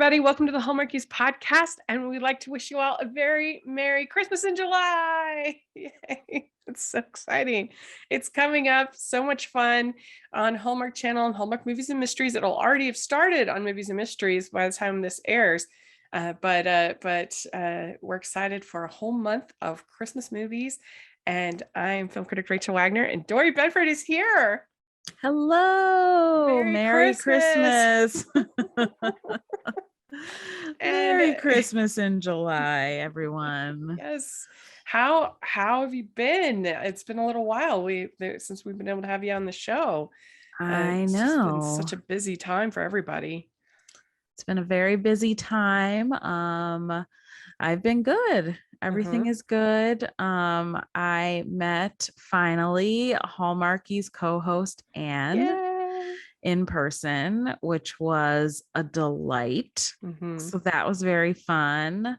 everybody. Welcome to the Hallmark podcast. And we'd like to wish you all a very Merry Christmas in July. Yay. It's so exciting. It's coming up. So much fun on Hallmark Channel and Hallmark Movies and Mysteries. It'll already have started on Movies and Mysteries by the time this airs. But we're excited for a whole month of Christmas movies. And I'm film critic Rachel Wagner, and Dory Benford is here. Hello, Merry Christmas. Merry Christmas in July, everyone. Yes. How have you been? It's been a little while since we've been able to have you on the show. I It's know. just been such a busy time for everybody. It's been a very busy time. I've been good. Everything is good. I met finally Hallmarky's co-host Anne in person, which was a delight. So that was very fun.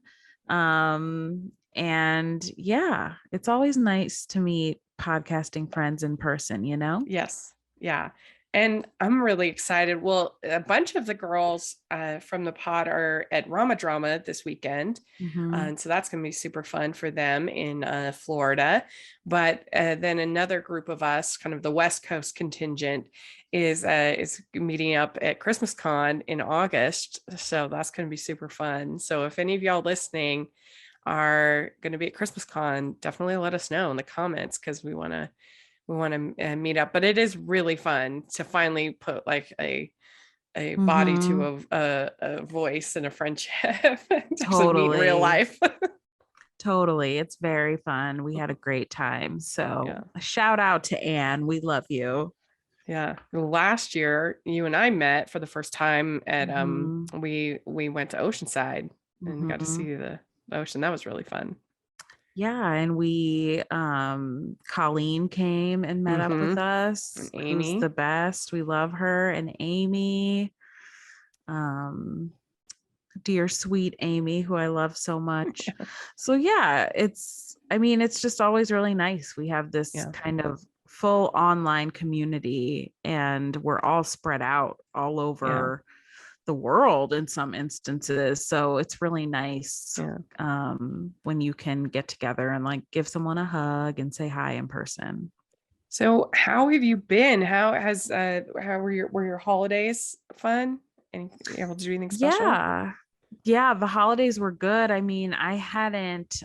And yeah, it's always nice to meet podcasting friends in person, you know? Yes. Yeah. And I'm really excited. Well, a bunch of the girls from the pod are at Rama Drama this weekend. And so that's going to be super fun for them in Florida. But then another group of us, kind of the West Coast contingent, is meeting up at Christmas Con in August. So that's going to be super fun. So if any of y'all listening are going to be at Christmas Con, definitely let us know in the comments, because we want to meet up. But it is really fun to finally put like a body to a voice and a friendship. Totally. Meet in real life. Totally. It's very fun. We had a great time. So a shout out to Anne. We love you. Yeah. Last year, you and I met for the first time at we went to Oceanside and got to see the ocean. That was really fun. Yeah, and we Colleen came and met up with us. And Amy, who's the best. We love her. And Amy, dear sweet Amy, who I love so much. So yeah, it's just always really nice. We have this kind of full online community, and we're all spread out all over the world in some instances. So it's really nice when you can get together and like give someone a hug and say hi in person. So how have you been? How were your holidays fun? And able to do anything special? Yeah, the holidays were good. I mean, I hadn't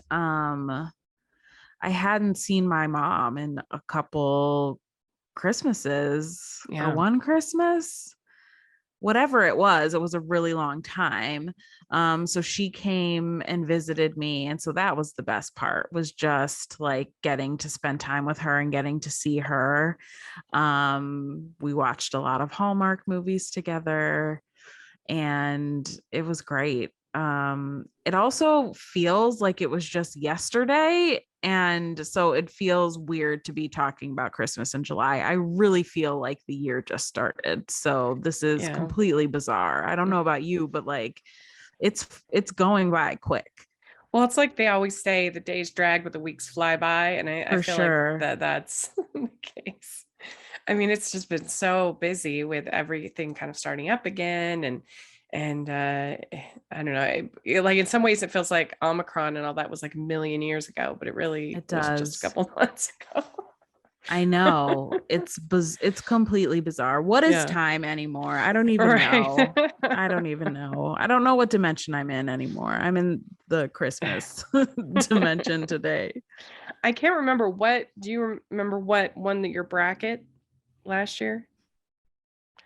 seen my mom in a couple Christmases or one Christmas. Whatever it was a really long time. So she came and visited me. And so that was the best part, was just like getting to spend time with her and getting to see her. We watched a lot of Hallmark movies together, and it was great. It also feels like it was just yesterday. And so it feels weird to be talking about Christmas in July. I really feel like the year just started. So this is completely bizarre. I don't know about you, but like it's going by quick. Well, it's like they always say, the days drag but the weeks fly by. And I feel like that's the case. I mean, it's just been so busy with everything kind of starting up again. And I don't know, like in some ways it feels like Omicron and all that was like a million years ago, but it was just a couple months ago. I know. It's completely bizarre. What is time anymore? I don't even know. I don't even know. I don't know what dimension I'm in anymore. I'm in the Christmas dimension today. I can't remember. Do you remember what won your bracket last year?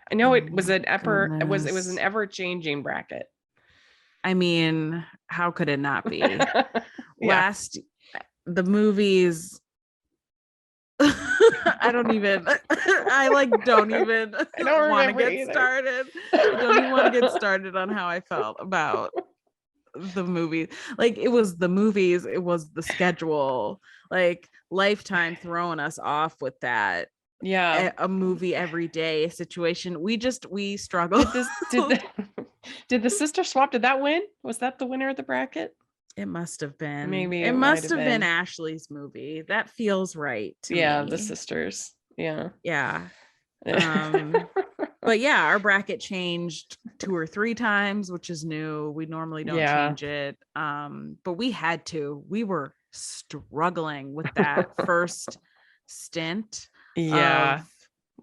I know it was it was an ever-changing bracket. I mean, how could it not be? The movies. I don't even want to get started. I don't even want to get started on how I felt about the movie. Like, it was the movies, it was the schedule, like Lifetime throwing us off with that. A movie every day situation. We struggled. Did the sister swap? Did that win? Was that the winner of the bracket? It must have been. Maybe it must have been Ashley's movie. That feels right to me. The sisters. Yeah. But yeah, our bracket changed 2 or 3 times, which is new. We normally don't change it. But we had to. We were struggling with that first stint of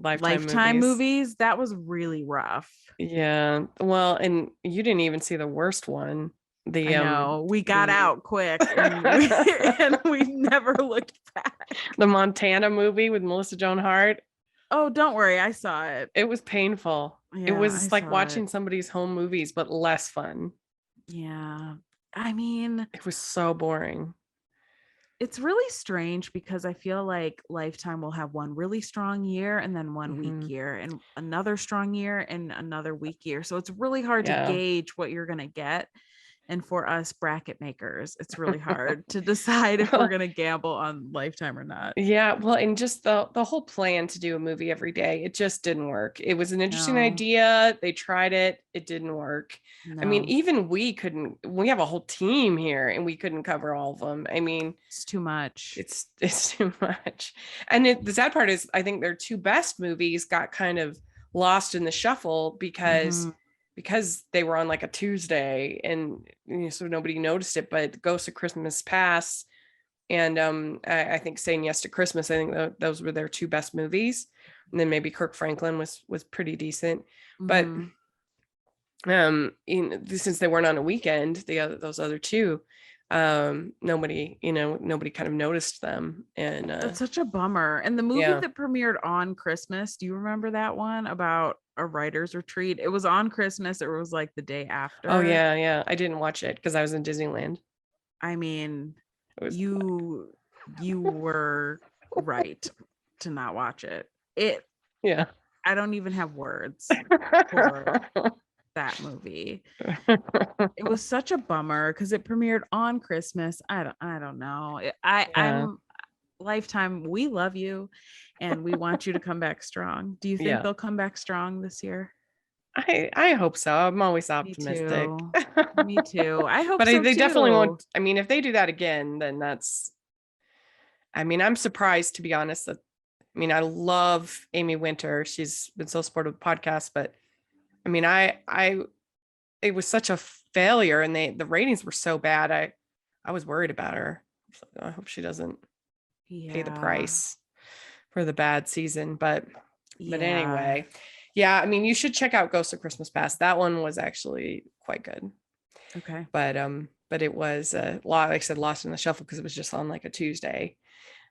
Lifetime movies. That was really rough. Yeah. Well, and you didn't even see the worst one. I know. We got out quick and we never looked back. The Montana movie with Melissa Joan Hart. Oh, don't worry. I saw it. It was painful. Yeah, it was like watching somebody's home movies, but less fun. Yeah. I mean, it was so boring. It's really strange because I feel like Lifetime will have one really strong year and then one weak year and another strong year and another weak year. So it's really hard to gauge what you're going to get. And for us bracket makers, it's really hard to decide if we're going to gamble on Lifetime or not. Yeah. Well, and just the whole plan to do a movie every day, it just didn't work. It was an interesting idea. They tried it. It didn't work. No. I mean, even we have a whole team here and we couldn't cover all of them. I mean, it's too much. It's too much. And the sad part is I think their two best movies got kind of lost in the shuffle because they were on like a Tuesday and so nobody noticed it. But Ghost of Christmas Past and I think Saying Yes to Christmas, I think those were their two best movies. And then maybe Kirk Franklin was pretty decent. But since they weren't on a weekend, those other two, nobody kind of noticed them. And that's such a bummer. And the movie that premiered on Christmas, do you remember that one about a writer's retreat? It was on Christmas. It was like the day after. Oh yeah. I didn't watch it because I was in Disneyland. I mean, you were right to not watch it. I don't even have words for that movie. It was such a bummer because it premiered on Christmas. I don't know. I'm Lifetime, we love you and we want you to come back strong. Do you think they'll come back strong this year? I hope so. I'm always optimistic. Me too. I hope but so they too. Definitely won't. I mean, if they do that again, then I'm surprised, to be honest. I love Amy Winter. She's been so supportive of the podcast, but I mean, it was such a failure and the ratings were so bad. I was worried about her. I hope she doesn't pay the price for the bad season. But anyway, I mean, you should check out Ghost of Christmas Past. That one was actually quite good. Okay. But it was like I said, lost in the shuffle because it was just on like a Tuesday.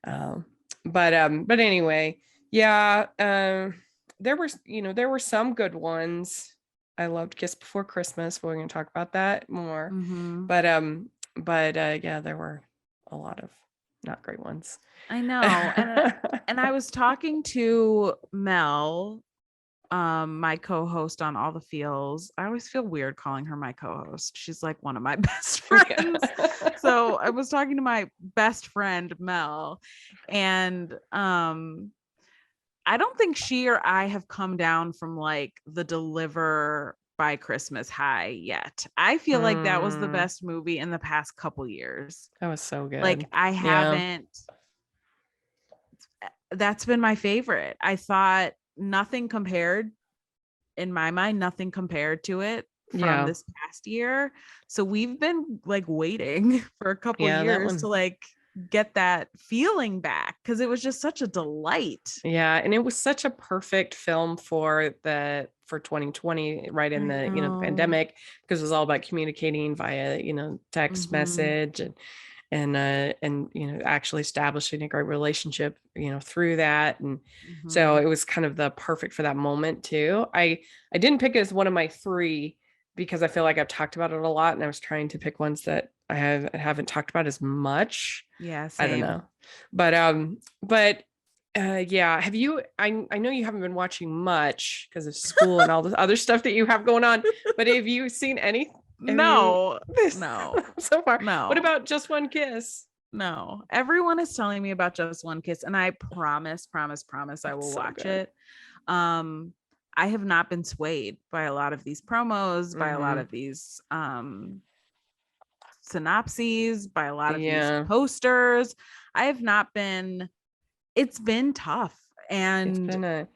But anyway, there were some good ones. I loved Kiss Before Christmas. We're going to talk about that more. But there were a lot of not great ones. I know. And I was talking to Mel, my co-host on All the Feels. I always feel weird calling her my co-host. She's like one of my best friends. So I was talking to my best friend Mel, and I don't think she or I have come down from like the Deliver by Christmas high yet. I feel like that was the best movie in the past couple years. That was so good. Like I haven't. That's been my favorite. I thought nothing compared in my mind, nothing compared to it from this past year. So we've been like waiting for a couple years to like get that feeling back because it was just such a delight. And it was such a perfect film for 2020, right in the the pandemic, because it was all about communicating via text message and actually establishing a great relationship through that. And so it was kind of the perfect for that moment too. I didn't pick it as one of my three because I feel like I've talked about it a lot and I was trying to pick ones that I haven't talked about as much. Same. I don't know. But have you, I know you haven't been watching much because of school and all this other stuff that you have going on, but have you seen any? No. So far. No. What about Just One Kiss? No. Everyone is telling me about Just One Kiss and I promise I will watch it. I have not been swayed by a lot of these promos, by a lot of these synopses, by a lot of these posters. I have not been. It's been tough, and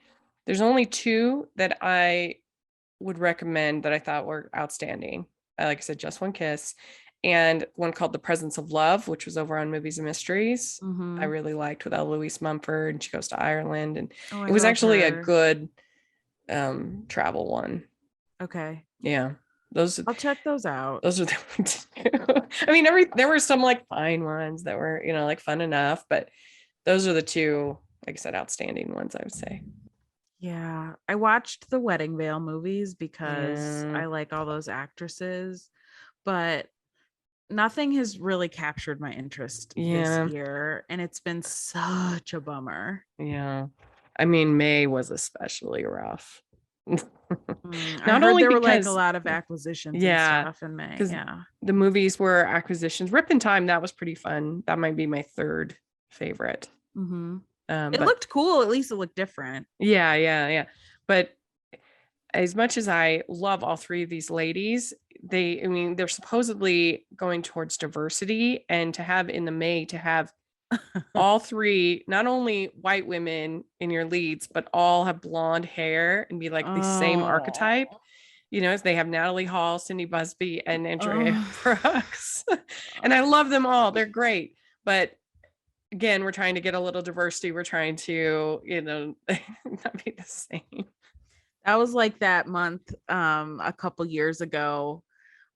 There's only two that I would recommend that I thought were outstanding. Like I said, Just One Kiss, and one called The Presence of Love, which was over on Movies and Mysteries. I really liked, with Louise Mumford, and she goes to Ireland, and it was actually a good travel one. Okay. Yeah. I'll check those out. Those are the ones. I mean, there were some like fine ones that were, like fun enough, but those are the two, like I said, outstanding ones, I would say. Yeah, I watched the Wedding Veil movies because I like all those actresses, but nothing has really captured my interest this year, and it's been such a bummer. Yeah. I mean, May was especially rough. I heard there were like a lot of acquisitions and stuff in May. Yeah. The movies were acquisitions. Rip in Time, that was pretty fun. That might be my third favorite. It looked cool. At least it looked different. Yeah. But as much as I love all three of these ladies, they're supposedly going towards diversity, and to have in the May to have all three, not only white women in your leads, but all have blonde hair and be like the same archetype. As they have Natalie Hall, Cindy Busby, and Andrea Brooks. And I love them all. They're great. But again, we're trying to get a little diversity. We're trying to, not be the same. That was like that month a couple years ago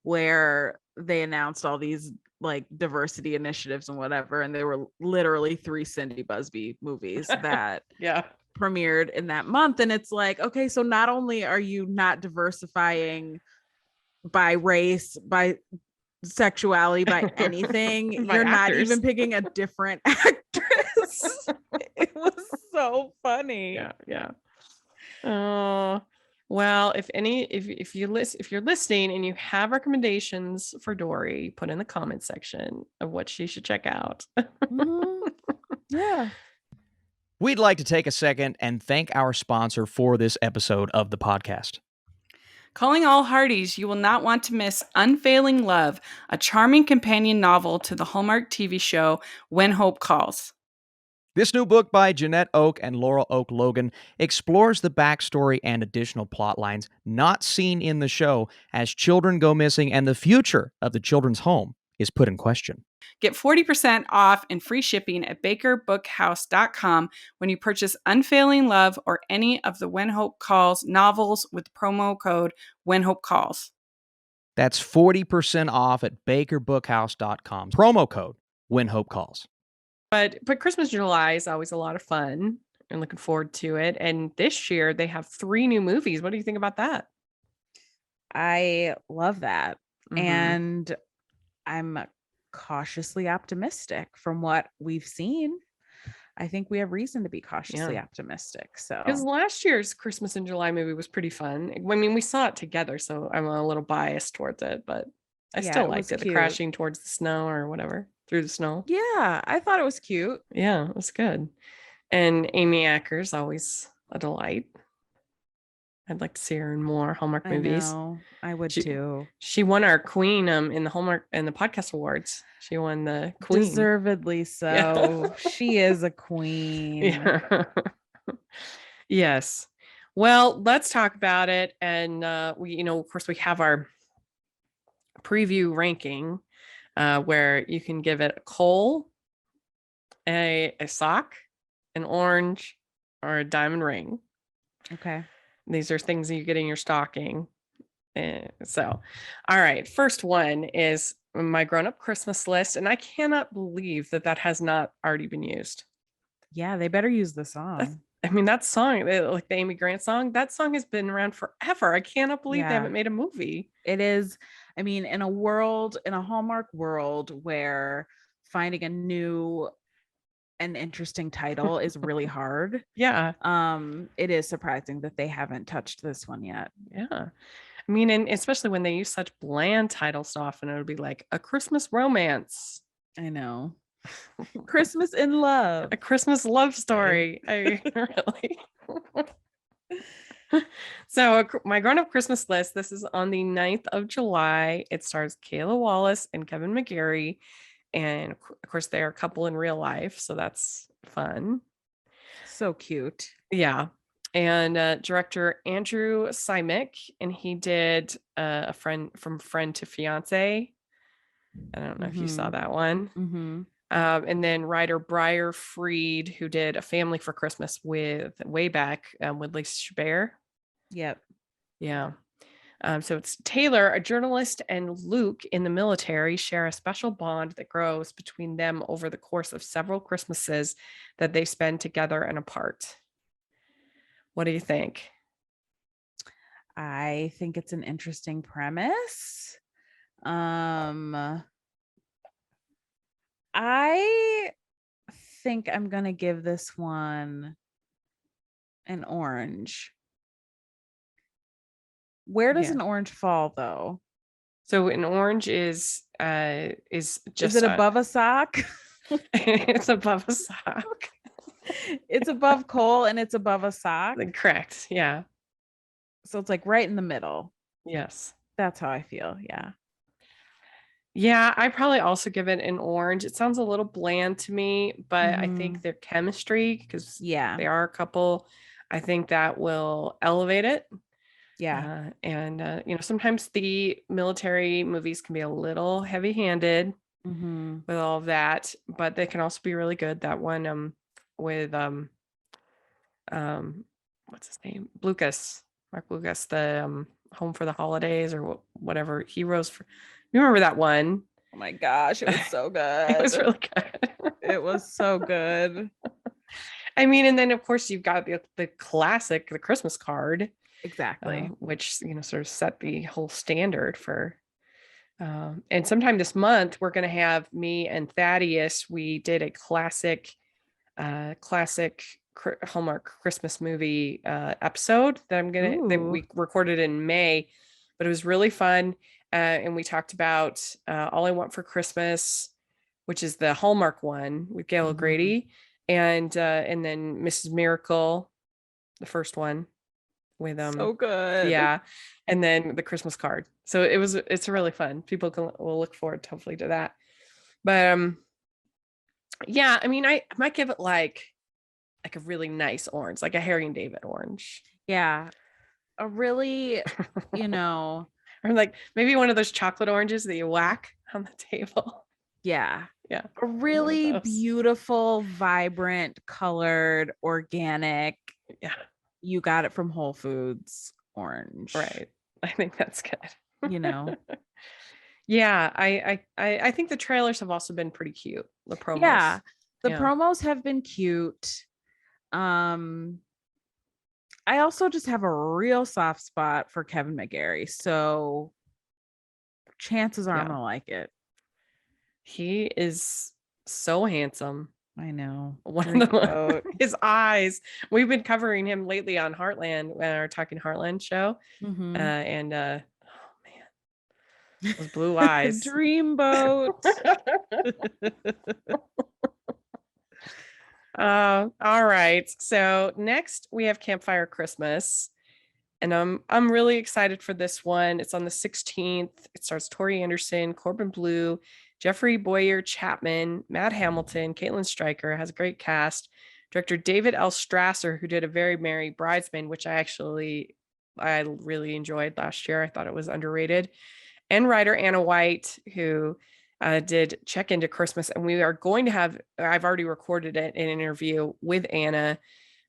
where they announced all these like diversity initiatives and whatever, and there were literally 3 Cindy Busby movies that premiered in that month. And it's like, okay, so not only are you not diversifying by race, by sexuality, by anything, by you're actors. Not even picking a different actress. It was so funny. Yeah. Oh, well, if you're listening and you have recommendations for Dory, put in the comment section of what she should check out. Yeah. We'd like to take a second and thank our sponsor for this episode of the podcast. Calling all hearties, you will not want to miss Unfailing Love, a charming companion novel to the Hallmark TV show When Hope Calls. This new book by Jeanette Oak and Laurel Oak Logan explores the backstory and additional plot lines not seen in the show as children go missing and the future of the children's home is put in question. Get 40% off and free shipping at bakerbookhouse.com when you purchase Unfailing Love or any of the When Hope Calls novels with promo code When Hope Calls. That's 40% off at bakerbookhouse.com. Promo code When Hope Calls. But Christmas in July is always a lot of fun, and looking forward to it. And this year they have 3 new movies. What do you think about that? I love that. And I'm cautiously optimistic from what we've seen. I think we have reason to be cautiously optimistic. So, because last year's Christmas in July movie was pretty fun. I mean, we saw it together, so I'm a little biased towards it, but I still liked it. The crashing towards the snow or whatever, through the snow. Yeah, I thought it was cute. Yeah, it was good. And Amy Acker's always a delight. I'd like to see her in more Hallmark movies. I would too. She won our queen in the Hallmark and the podcast awards. She won the queen. Deservedly so. Yeah. She is a queen. Yeah. Yes. Well, let's talk about it. And we, of course, we have our preview ranking where you can give it a coal, a sock, an orange, or a diamond ring. Okay. These are things that you get in your stocking. So, all right. First one is my grown-up Christmas list. And I cannot believe that has not already been used. Yeah, they better use the song. That song, like the Amy Grant song, that song has been around forever. I cannot believe they haven't made a movie. It is. I mean, in a Hallmark world where finding a new and interesting title is really hard. Yeah. It is surprising that they haven't touched this one yet. Yeah. I mean, and especially when they use such bland titles so often, it would be like A Christmas Romance. I know. Christmas in Love. A Christmas love story. I really. So my grown-up Christmas list, this is on the 9th of July. It stars Kayla Wallace and Kevin McGarry. And of course, they're a couple in real life. So that's fun. So cute. Yeah. and director Andrew Simic, and he did a friend from friend to fiance. I don't know if you saw that one. And then writer Briar Freed, who did A Family for Christmas with Lisa Chabert. Yep. Yeah. So it's Taylor, a journalist, and Luke in the military share a special bond that grows between them over the course of several Christmases that they spend together and apart. What do you think? I think it's an interesting premise. I think I'm going to give this one an orange. Where does an orange fall though? So an orange is just Is it above a sock? It's above a sock. It's above coal and it's above a sock. Correct. Yeah. So it's like right in the middle. Yes. That's how I feel. Yeah. Yeah, I probably also give it an orange. It sounds a little bland to me, but I think their chemistry, because they are a couple, I think that will elevate it. Yeah. And sometimes the military movies can be a little heavy-handed with all of that, but they can also be really good. That one with what's his name? Mark Lucas, the Home for the Holidays or whatever. Heroes for, you remember that one? Oh my gosh, it was so good. It was really good. It was so good. I mean, and then of course you've got the classic, The Christmas Card. Exactly. Which sort of set the whole standard for. And sometime this month we're going to have me and Thaddeus. We did a classic Hallmark Christmas movie episode that we recorded in May, but it was really fun. And we talked about All I Want for Christmas, which is the Hallmark one with Gail O'Grady, and then Mrs. Miracle, the first one with so good. Yeah, and then the Christmas Card. So it's really fun. People will look forward hopefully to that. But yeah, I mean, I might give it like a really nice orange, like a Harry and David orange. Yeah. A really, or like maybe one of those chocolate oranges that you whack on the table. Yeah. Yeah. A really beautiful, vibrant, colored, organic. Yeah. You got it from Whole Foods orange. Right. I think that's good. Yeah, I think the trailers have also been pretty cute. The promos. Yeah. The promos have been cute. I also just have a real soft spot for Kevin McGarry. So chances are I'm gonna like it. He is so handsome. I know. His eyes. We've been covering him lately on Heartland, our Talking Heartland show. And oh man, those blue eyes. Dreamboat. All right. So next we have Campfire Christmas. And I'm really excited for this one. It's on the 16th. It stars Tori Anderson, Corbin Bleu, Jeffrey Boyer Chapman, Matt Hamilton, Caitlin Stryker. Has a great cast. Director David L. Strasser, who did A Very Merry Bridesmaid, which I really enjoyed last year. I thought it was underrated. And writer Anna White, who did Check Into Christmas. And we are going to have, I've already recorded it, an interview with Anna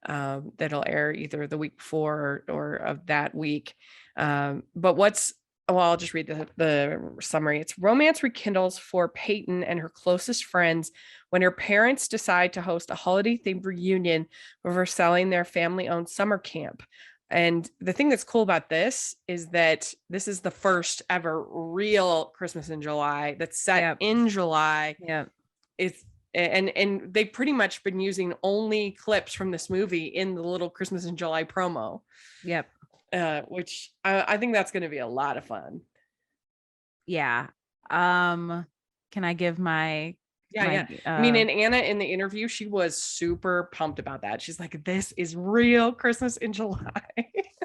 that'll air either the week before or of that week. But I'll just read the summary. It's romance rekindles for Peyton and her closest friends when her parents decide to host a holiday-themed reunion before selling their family-owned summer camp. And the thing that's cool about this is that this is the first ever real Christmas in July that's set in July. Yeah. And they've pretty much been using only clips from this movie in the little Christmas in July promo. Yep. Which I think that's going to be a lot of fun. Yeah. Can I give my I mean, and Anna in the interview, she was super pumped about that. She's like, this is real Christmas in July.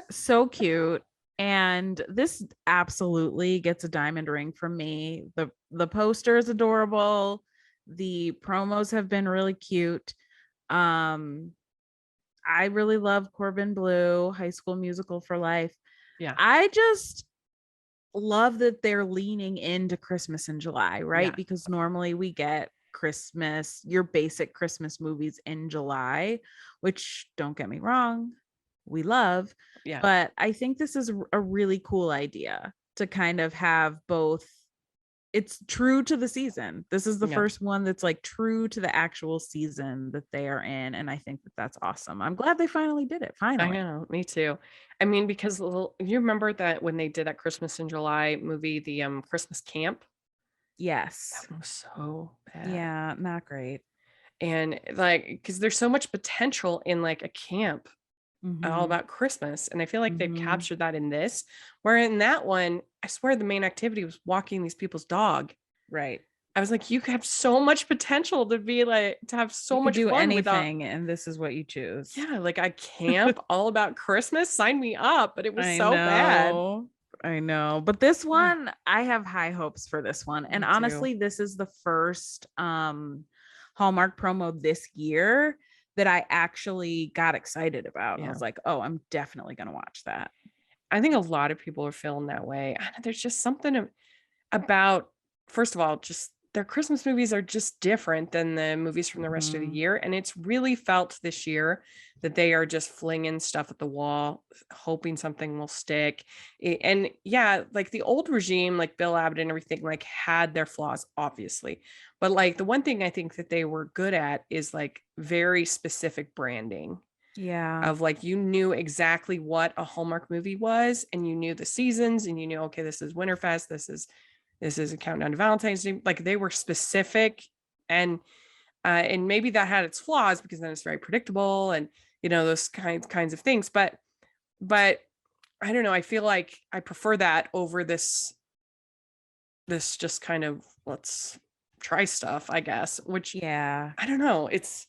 So cute. And this absolutely gets a diamond ring from me. The poster is adorable. The promos have been really cute. I really love Corbin Bleu, High School Musical for life. Yeah. I just love that they're leaning into Christmas in July, right? Yeah. Because normally we get your basic Christmas movies in July, which, don't get me wrong, we love. Yeah. But I think this is a really cool idea to kind of have both. It's true to the season. This is the first one that's like true to the actual season that they are in. And I think that that's awesome. I'm glad they finally did it. Finally. I know, me too. I mean, because you remember that when they did that Christmas in July movie, the Christmas Camp? Yes. That was so bad. Yeah, not great. And like, because there's so much potential in like a camp all about Christmas. And I feel like they've captured that in this, where in that one, I swear the main activity was walking these people's dog. Right. I was like, you have so much potential to be like, to have so you much do fun anything, and this is what you choose. Yeah, like I camp all about Christmas. Sign me up. But it was so bad. I know. But this one, I have high hopes for this one. And honestly, this is the first Hallmark promo this year that I actually got excited about. Yeah. I was like, oh, I'm definitely going to watch that. I think a lot of people are feeling that way. There's just something about, first of all, just their Christmas movies are just different than the movies from the rest of the year. And it's really felt this year that they are just flinging stuff at the wall, hoping something will stick. And yeah, like the old regime, like Bill Abbott and everything, like had their flaws, obviously. But like the one thing I think that they were good at is like very specific branding. Yeah. Of like, you knew exactly what a Hallmark movie was, and you knew the seasons, and you knew, okay, this is Winterfest, this is a countdown to Valentine's Day. Like they were specific, and maybe that had its flaws because then it's very predictable and those kinds of things. But I don't know. I feel like I prefer that over this just kind of let's try stuff, I guess. Which I don't know. It's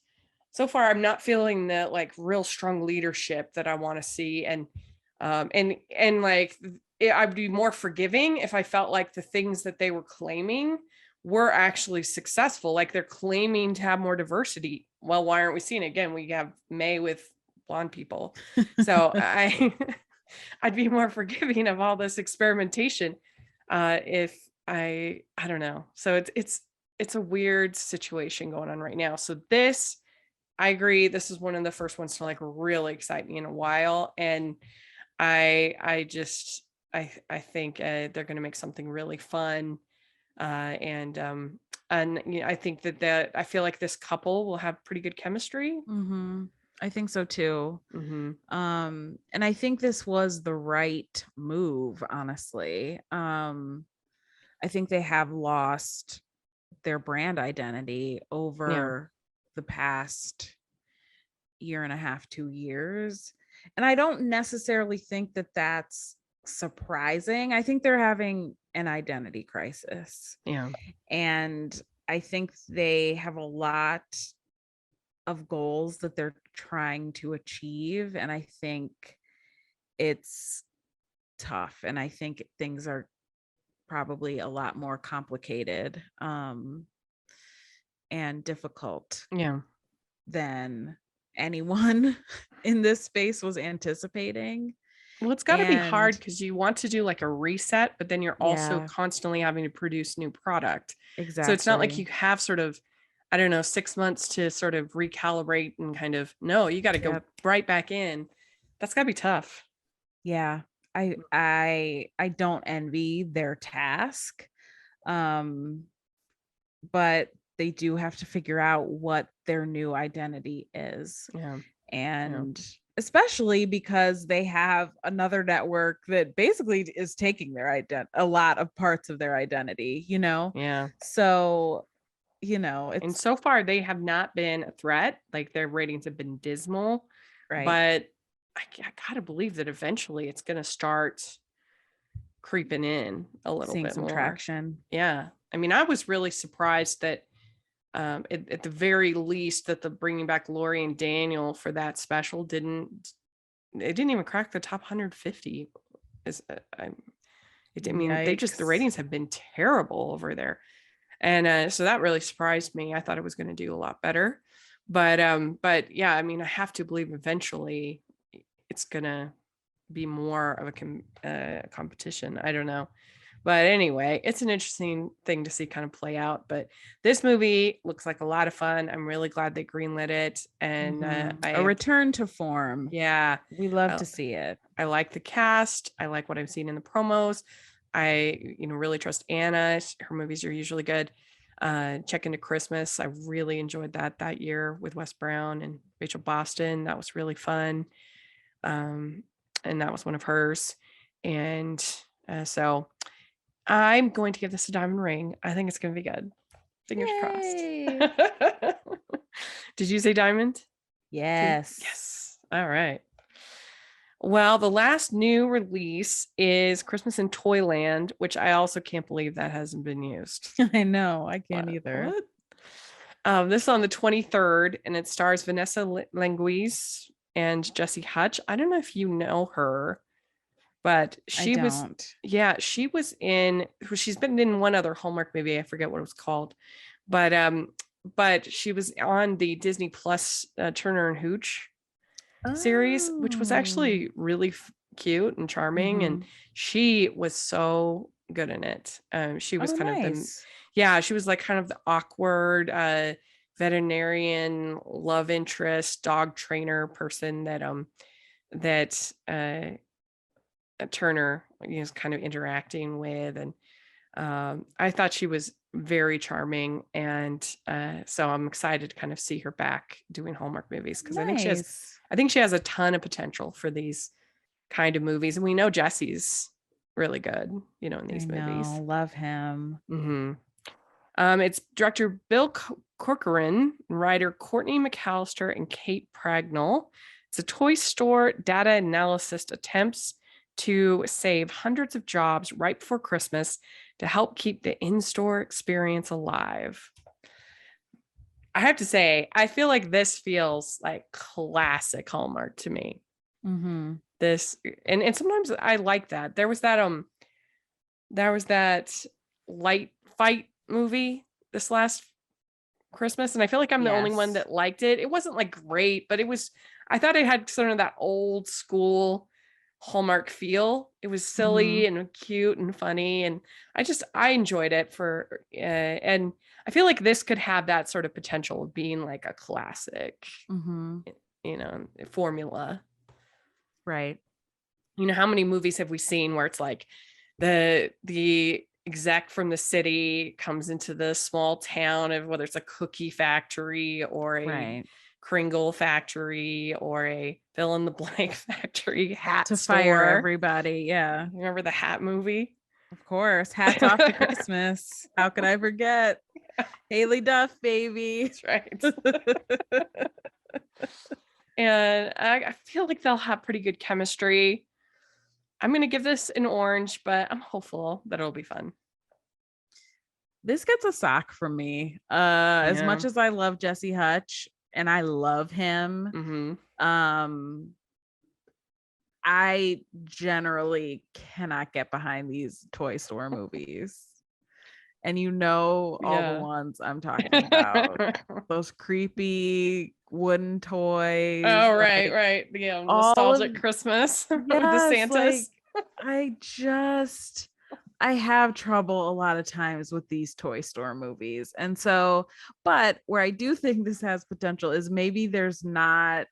so far I'm not feeling the like real strong leadership that I want to see, and like I'd be more forgiving if I felt like the things that they were claiming were actually successful. Like they're claiming to have more diversity. Well, why aren't we seeing it? Again, we have May with blonde people. So I'd be more forgiving of all this experimentation if I don't know. So it's a weird situation going on right now. So this, I agree, this is one of the first ones to like really excite me in a while. And I think they're going to make something really fun. And I think that I feel like this couple will have pretty good chemistry. I think so too. And I think this was the right move, honestly. I think they have lost their brand identity over the past year and a half, 2 years. And I don't necessarily think that that's surprising. I think they're having an identity crisis. Yeah. And I think they have a lot of goals that they're trying to achieve. And I think it's tough. And I think things are probably a lot more complicated and difficult than anyone in this space was anticipating. Well, it's got to be hard because you want to do like a reset, but then you're also constantly having to produce new product. Exactly. So it's not like you have sort of, I don't know, 6 months to sort of recalibrate and kind of, no, you got to go right back in. That's got to be tough. Yeah. I don't envy their task. But they do have to figure out what their new identity is. Yeah. And especially because they have another network that basically is taking their a lot of parts of their identity, Yeah. So, and so far they have not been a threat. Like their ratings have been dismal, right? But I gotta believe that eventually it's going to start creeping in a little bit some more traction. Yeah. I mean, I was really surprised that at the very least that the bringing back Lori and Daniel for that special didn't even crack the top 150. I mean, the ratings have been terrible over there. And so that really surprised me. I thought it was going to do a lot better. But yeah, I mean, I have to believe eventually it's gonna be more of a competition. I don't know. But anyway, it's an interesting thing to see kind of play out. But this movie looks like a lot of fun. I'm really glad they greenlit it. And a return to form. Yeah. We love to see it. I like the cast. I like what I've seen in the promos. I, really trust Anna. Her movies are usually good. Check Into Christmas. I really enjoyed that year with Wes Brown and Rachel Boston. That was really fun. And that was one of hers. And so I'm going to give this a diamond ring. I think it's going to be good. Fingers crossed. Did you say diamond? Yes. Yes. All right. Well, the last new release is Christmas in Toyland, which I also can't believe that hasn't been used. I know. I can't either. What? This is on the 23rd, and it stars Vanessa Lenguis and Jessie Hutch. I don't know if you know her. But she's been in one other Hallmark movie. I forget what it was called, but she was on the Disney Plus Turner and Hooch series, which was actually really cute and charming. And she was so good in it. She was she was like kind of the awkward veterinarian love interest, dog trainer person that Turner is kind of interacting with, and I thought she was very charming, and so I'm excited to kind of see her back doing Hallmark movies because I think she has a ton of potential for these kind of movies, and we know Jesse's really good, in these movies. Love him. It's director Bill Corcoran, writer Courtney McAllister, and Kate Pragnell. It's a toy store data analysis attempts to save hundreds of jobs right before Christmas to help keep the in-store experience alive. I have to say, I feel like this feels like classic Hallmark to me. This and sometimes I like that. There was that light fight movie this last Christmas, and I feel like I'm the only one that liked it. It wasn't like great, but I thought it had sort of that old school Hallmark feel. It was silly and cute and funny, and I enjoyed it and I feel like this could have that sort of potential of being like a classic formula, right? How many movies have we seen where it's like the exec from the city comes into the small town of whether it's a cookie factory or a Kringle factory or a fill in the blank factory hat to store. Fire everybody. Yeah. Remember the hat movie? Of course. Hats off to Christmas. How could I forget? Haley Duff, baby. That's right. And I feel like they'll have pretty good chemistry. I'm going to give this an orange, but I'm hopeful that it'll be fun. This gets a sock from me. As much as I love Jessie Hutch, and I love him. I generally cannot get behind these toy store movies. And all the ones I'm talking about. Those creepy wooden toys. Oh, right. Yeah, nostalgic Christmas with the Santas. I have trouble a lot of times with these toy store movies. And so, but where I do think this has potential is maybe there's not,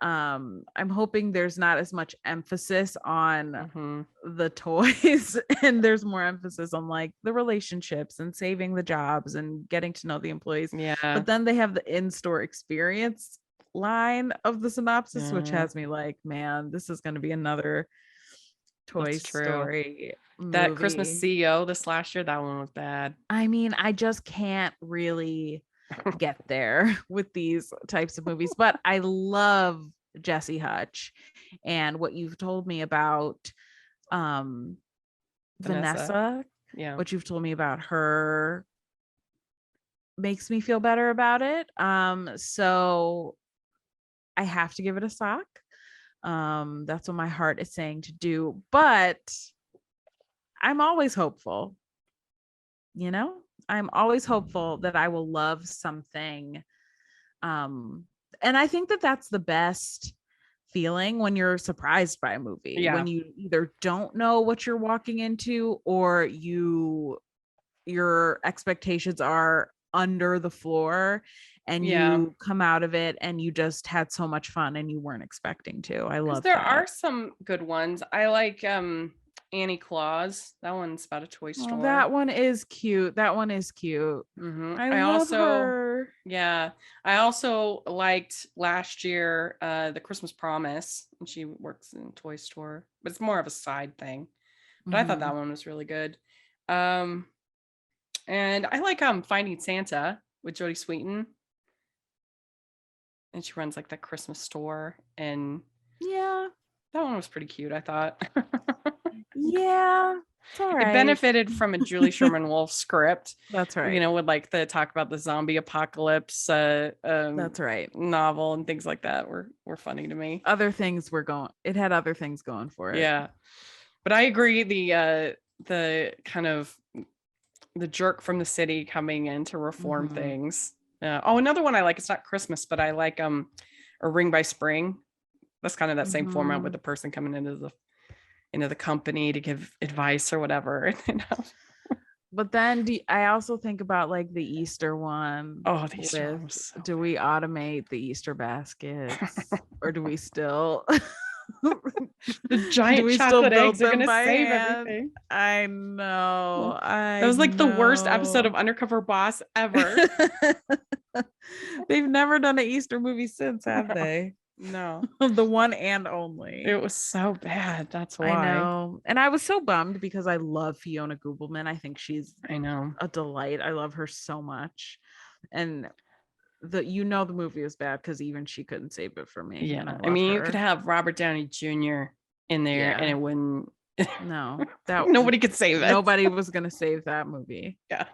I'm hoping there's not as much emphasis on the toys and there's more emphasis on like the relationships and saving the jobs and getting to know the employees. Yeah. But then they have the in-store experience line of the synopsis, which has me like, man, this is going to be another Toy Story movie. That Christmas CEO this last year, that one was bad. I mean, I just can't really get there with these types of movies, but I love Jessie Hutch, and what you've told me about Vanessa, what you've told me about her makes me feel better about it. So I have to give it a sock. That's what my heart is saying to do, but I'm always hopeful. I'm always hopeful that I will love something And I think that that's the best feeling when you're surprised by a movie, when you either don't know what you're walking into, or your expectations are under the floor, and you come out of it and you just had so much fun and you weren't expecting to. I love there that. are some good ones. I like Annie Claus. That one's about a toy store. That one is cute. I love her. Yeah. I also liked last year The Christmas Promise, and she works in a toy store, but it's more of a side thing. But I thought that one was really good. And I like Finding Santa with Jodie Sweetin. And she runs like that Christmas store, and that one was pretty cute, I thought. It's all right. It benefited from a Julie Sherman Wolfe script. That's right. With like the talk about the zombie apocalypse that's right, novel and things like that were funny to me. It had other things going for it. Yeah. But I agree, the kind of the jerk from the city coming in to reform things. Another one I like, it's not Christmas, but I like A Ring by Spring. That's kind of that same format with the person coming into the company to give advice or whatever. But then I also think about like the Easter one. Oh, the Easter one. Do we automate the Easter baskets, or do we still the giant chocolate eggs are gonna save everything? I know. That was like the worst episode of Undercover Boss ever. They've never done an Easter movie since, have they? No. The one and only. It was so bad. That's why. I know. And I was so bummed because I love Fiona Gubelman. I think she's a delight. I love her so much. And the movie was bad because even she couldn't save it for me. Yeah. I mean, you could have Robert Downey Jr. in there and it wouldn't. No. Nobody could save it. Nobody was going to save that movie. Yeah.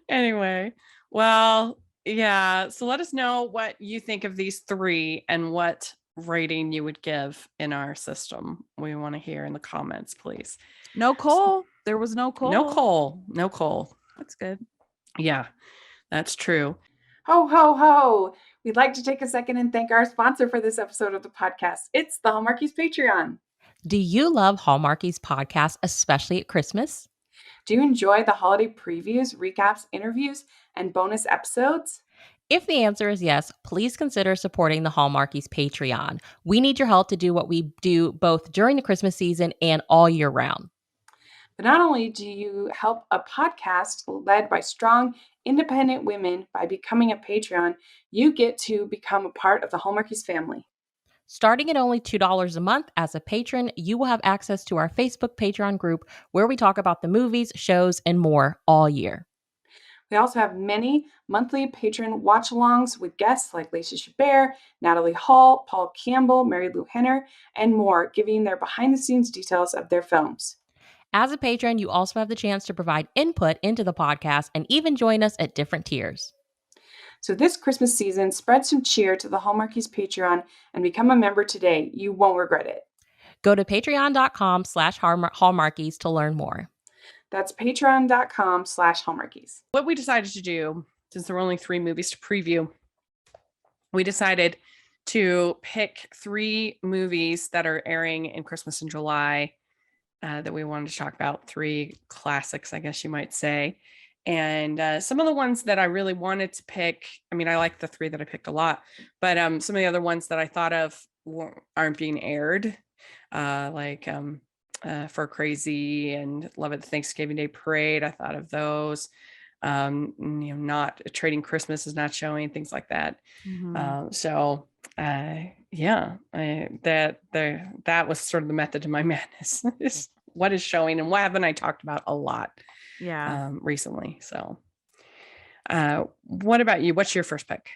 Anyway. Well, yeah. So let us know what you think of these three and what rating you would give in our system. We want to hear in the comments, please. No Cole. There was no Cole. No Cole. That's good. Yeah, that's true. Ho, ho, ho. We'd like to take a second and thank our sponsor for this episode of the podcast. It's the Hallmarkies Patreon. Do you love Hallmarkies podcast, especially at Christmas? Do you enjoy the holiday previews, recaps, interviews, and bonus episodes? If the answer is yes, please consider supporting the Hallmarkies Patreon. We need your help to do what we do both during the Christmas season and all year round. But not only do you help a podcast led by strong, independent women by becoming a Patreon, you get to become a part of the Hallmarkies family. Starting at only $2 a month as a patron, you will have access to our Facebook Patreon group where we talk about the movies, shows, and more all year. We also have many monthly patron watch-alongs with guests like Lacey Chabert, Natalie Hall, Paul Campbell, Mary Lou Henner, and more, giving their behind-the-scenes details of their films. As a patron, you also have the chance to provide input into the podcast and even join us at different tiers. So this Christmas season, spread some cheer to the Hallmarkies Patreon and become a member today. You won't regret it. Go to patreon.com/Hallmarkies to learn more. That's patreon.com/Hallmarkies. What we decided to do, since there were only 3 movies to preview, we decided to pick 3 movies that are airing in Christmas in July that we wanted to talk about. 3 classics, I guess you might say. And some of the ones that I really wanted to pick, I mean, I like the 3 that I picked a lot, but some of the other ones that I thought of aren't being aired, like For Crazy and Love at the Thanksgiving Day Parade. I thought of those. Not Trading Christmas is not showing, things like that. That was sort of the method to my madness. Is what is showing and what haven't I talked about a lot recently. So what about you? What's your first pick?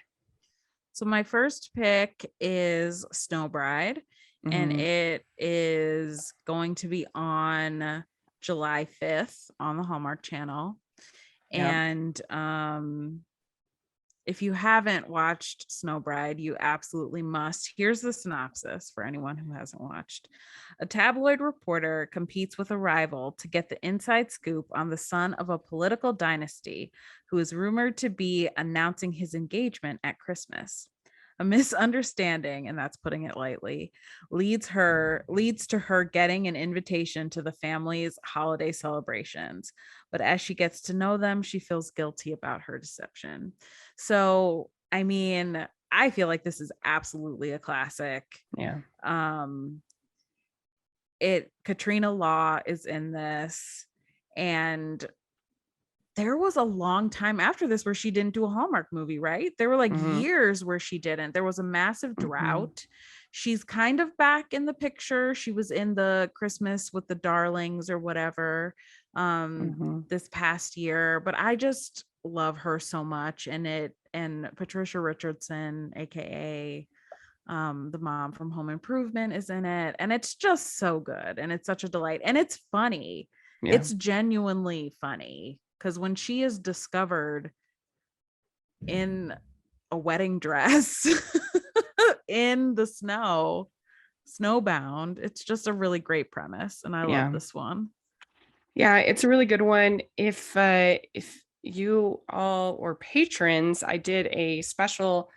So my first pick is Snow Bride, and it is going to be on July 5th on the Hallmark Channel. And if you haven't watched Snow Bride, you absolutely must. Here's the synopsis for anyone who hasn't watched. A tabloid reporter competes with a rival to get the inside scoop on the son of a political dynasty who is rumored to be announcing his engagement at Christmas. A misunderstanding, and that's putting it lightly, leads to her getting an invitation to the family's holiday celebrations. But as she gets to know them, she feels guilty about her deception. So, I mean, I feel like this is absolutely a classic. Yeah. Katrina Law is in this, and there was a long time after this where she didn't do a Hallmark movie, right? There were like years where she didn't. There was a massive drought. She's kind of back in the picture. She was in the Christmas with the Darlings or whatever this past year, but I just love her so much. And Patricia Richardson, aka the mom from Home Improvement, is in it, and it's just so good, and it's such a delight, and it's funny. It's genuinely funny, because when she is discovered in a wedding dress in the snowbound, it's just a really great premise, and I love this one. Yeah, it's a really good one. If you all were patrons, I did a special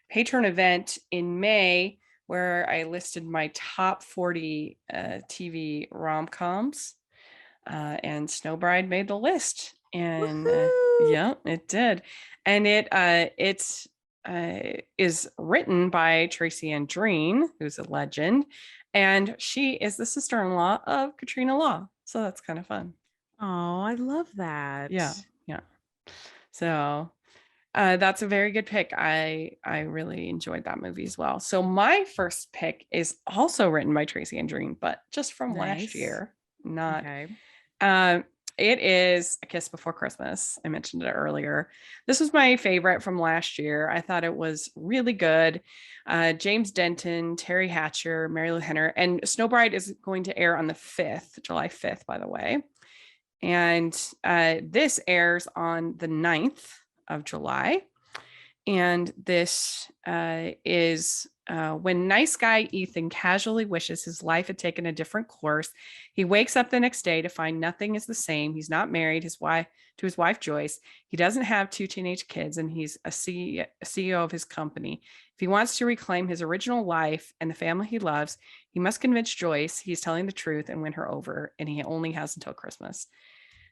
patron event in May where I listed my top 40 TV rom-coms, and Snow Bride made the list. And yeah, it did. And it is written by Tracy Ann Dreen, who's a legend, and she is the sister-in-law of Katrina Law. So that's kind of fun. Oh, I love that. Yeah. So that's a very good pick. I really enjoyed that movie as well. So my first pick is also written by Tracy Ann Dreen, but just from last year. Not. Okay. It is A Kiss Before Christmas. I mentioned it earlier. This was my favorite from last year. I thought it was really good. James Denton, Terry Hatcher, Mary Lou Henner, and Snow Bride is going to air on the 5th, July 5th, by the way. And this airs on the 9th of July. And this is when nice guy Ethan casually wishes his life had taken a different course. He wakes up the next day to find nothing is the same. He's not married to his wife, Joyce. He doesn't have 2 teenage kids, and he's a CEO of his company. If he wants to reclaim his original life and the family he loves, he must convince Joyce he's telling the truth and win her over, and he only has until Christmas.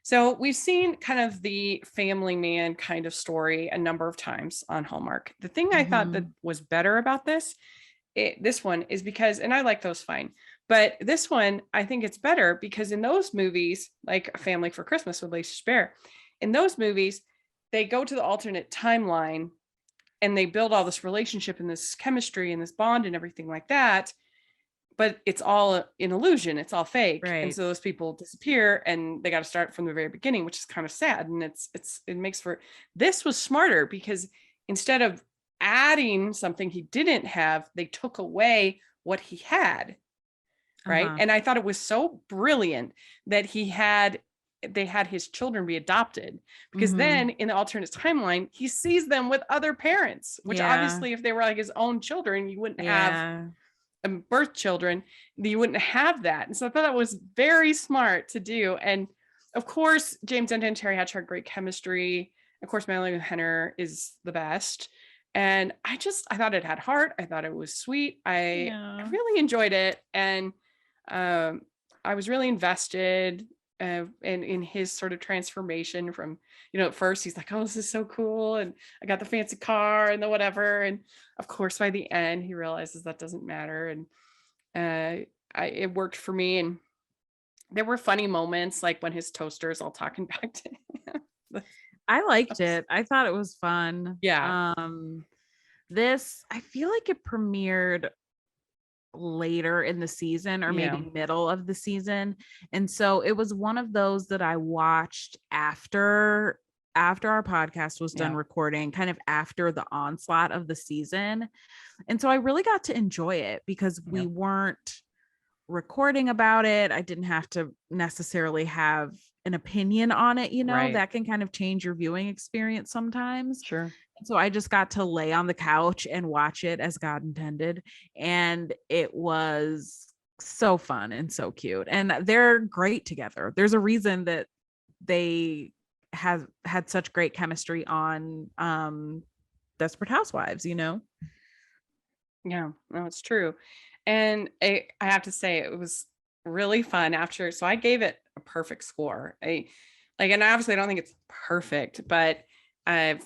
So we've seen kind of the family man kind of story a number of times on Hallmark. The thing I thought that was better about this one is because, and I like those fine, but this one, I think it's better because in those movies, like A Family for Christmas with Lacey Chabert, in those movies, they go to the alternate timeline and they build all this relationship and this chemistry and this bond and everything like that. But it's all an illusion. It's all fake. Right. And so those people disappear and they got to start from the very beginning, which is kind of sad. And it makes for, this was smarter because instead of adding something he didn't have, they took away what he had. Right. And I thought it was so brilliant that they had his children be adopted, because then in the alternate timeline, he sees them with other parents, which obviously if they were like his own children, you wouldn't have birth children, you wouldn't have that. And so I thought that was very smart to do. And of course, James Denton and Terry Hatcher had great chemistry. Of course, Mary Lou Henner is the best. And I thought it had heart. I thought it was sweet. I really enjoyed it. And I was really invested in his sort of transformation from, at first he's like, oh, this is so cool. And I got the fancy car and the whatever. And of course, by the end, he realizes that doesn't matter. And it worked for me. And there were funny moments, like when his toaster is all talking back to him. I liked it. I thought it was fun. Yeah. I feel like it premiered later in the season or maybe middle of the season, and so it was one of those that I watched after our podcast was done recording, kind of after the onslaught of the season. And so I really got to enjoy it because we weren't recording about it. I didn't have to necessarily have an opinion on it, Right. that can kind of change your viewing experience sometimes. Sure. So I just got to lay on the couch and watch it as God intended. And it was so fun and so cute. And they're great together. There's a reason that they have had such great chemistry on Desperate Housewives, Yeah, no, it's true. And I have to say it was really fun after. So I gave it a perfect score. And obviously I don't think it's perfect, but